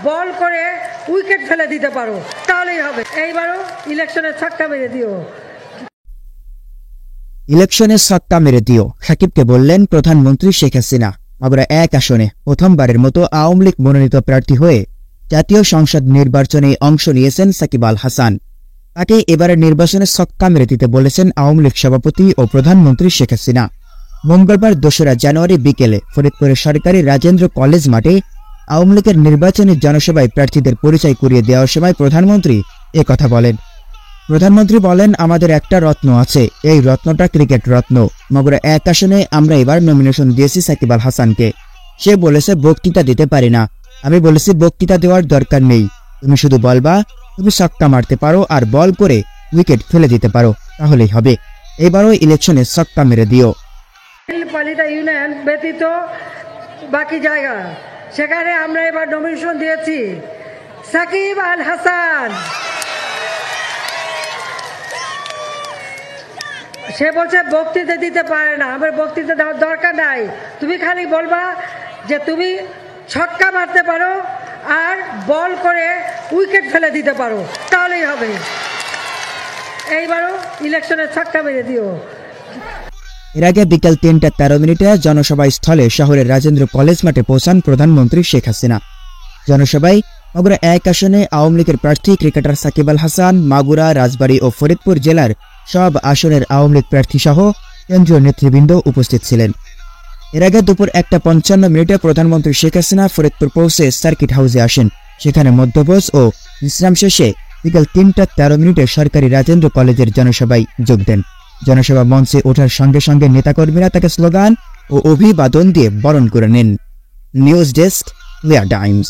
বল করে উইকেট ফেলে দিতে পারো, তাহলেই হবে। এইবারও ইলেকশনের ছক্কা মেরে দিও। ইলেকশনে ছক্কা মেরে দিও, সাকিবকে বললেন প্রধানমন্ত্রী শেখ হাসিনা। মাগুরা 1 আসনে প্রথমবারের মতো আওয়ামী লীগ মনোনীত প্রার্থী হয়ে জাতীয় সংসদ নির্বাচনে অংশ নিয়েছেন সাকিব আল হাসান। তাকে এবারের নির্বাচনে ছক্কা মেরে দিতে বলেছেন আওয়ামী লীগ সভাপতি ও প্রধানমন্ত্রী শেখ হাসিনা। মঙ্গলবার 2রা জানুয়ারি বিকেলে ফরিদপুরের সরকারি রাজেন্দ্র কলেজ মাঠে আওয়ামী লীগের নির্বাচনী জনসভায় প্রার্থীদের পরিচয় করিয়ে দেওয়ার সময় প্রধানমন্ত্রী একথা বলেন। প্রধানমন্ত্রী বলেন, আমাদের একটা রত্ন আছে, এই রত্নটা ক্রিকেট রত্ন। মাগুরা 1 আসনে আমরা এবার নমিনেশন দিয়েছি সাকিব আল হাসানকে। সে বলেছে বক্তৃতা দিতে পারি না। আমি বলেছি বক্তৃতা দেওয়ার দরকার নেই, তুমি শুধু বলবা তুমি ছক্কা মারতে পারো আর বল করে উইকেট ফেলে দিতে পারো, তাহলেই হবে। এবারও ইলেকশনে ছক্কা মেরে দিও। পালিতা ইউনিয়ন ব্যতীত বাকি জায়গা সেখানে আমরা এবার নমিনেশন দিয়েছি সাকিব আল হাসান। সে বলছে বক্তৃতা দিতে পারে না, আমার বক্তৃতা দেওয়ার দরকার নাই, তুমি খালি বলবা যে তুমি ছক্কা মারতে পারো আর বল করে উইকেট ফেলে দিতে পারো, তাহলেই হবে। এইবারও ইলেকশনের ছক্কা মেরে দিও। এর আগে বিকেল 3:13 জনসভা স্থলে শহরের রাজেন্দ্র কলেজ মাঠে পৌঁছান প্রধানমন্ত্রী শেখ হাসিনা। জনসভায় মাগুরা 1 আসনে আওয়ামী লীগের প্রার্থী ক্রিকেটার সাকিব আল হাসান, মাগুরা, রাজবাড়ী ও ফরিদপুর জেলার সব আসনের আওয়ামী লীগ প্রার্থী সহ কেন্দ্রীয় নেতৃবৃন্দ উপস্থিত ছিলেন। এর আগে দুপুর 1:55 প্রধানমন্ত্রী শেখ হাসিনা ফরিদপুর পৌঁছে সার্কিট হাউসে আসেন। সেখানে মধ্যভোজ ও বিশ্রাম শেষে বিকেল 3:13 সরকারি রাজেন্দ্র কলেজের জনসভায় যোগ দেন। জনসভা মঞ্চে ওঠার সঙ্গে সঙ্গে নেতাকর্মীরা তাকে স্লোগান ও অভিবাদন দিয়ে বরণ করে নেন। News desk, clear Times.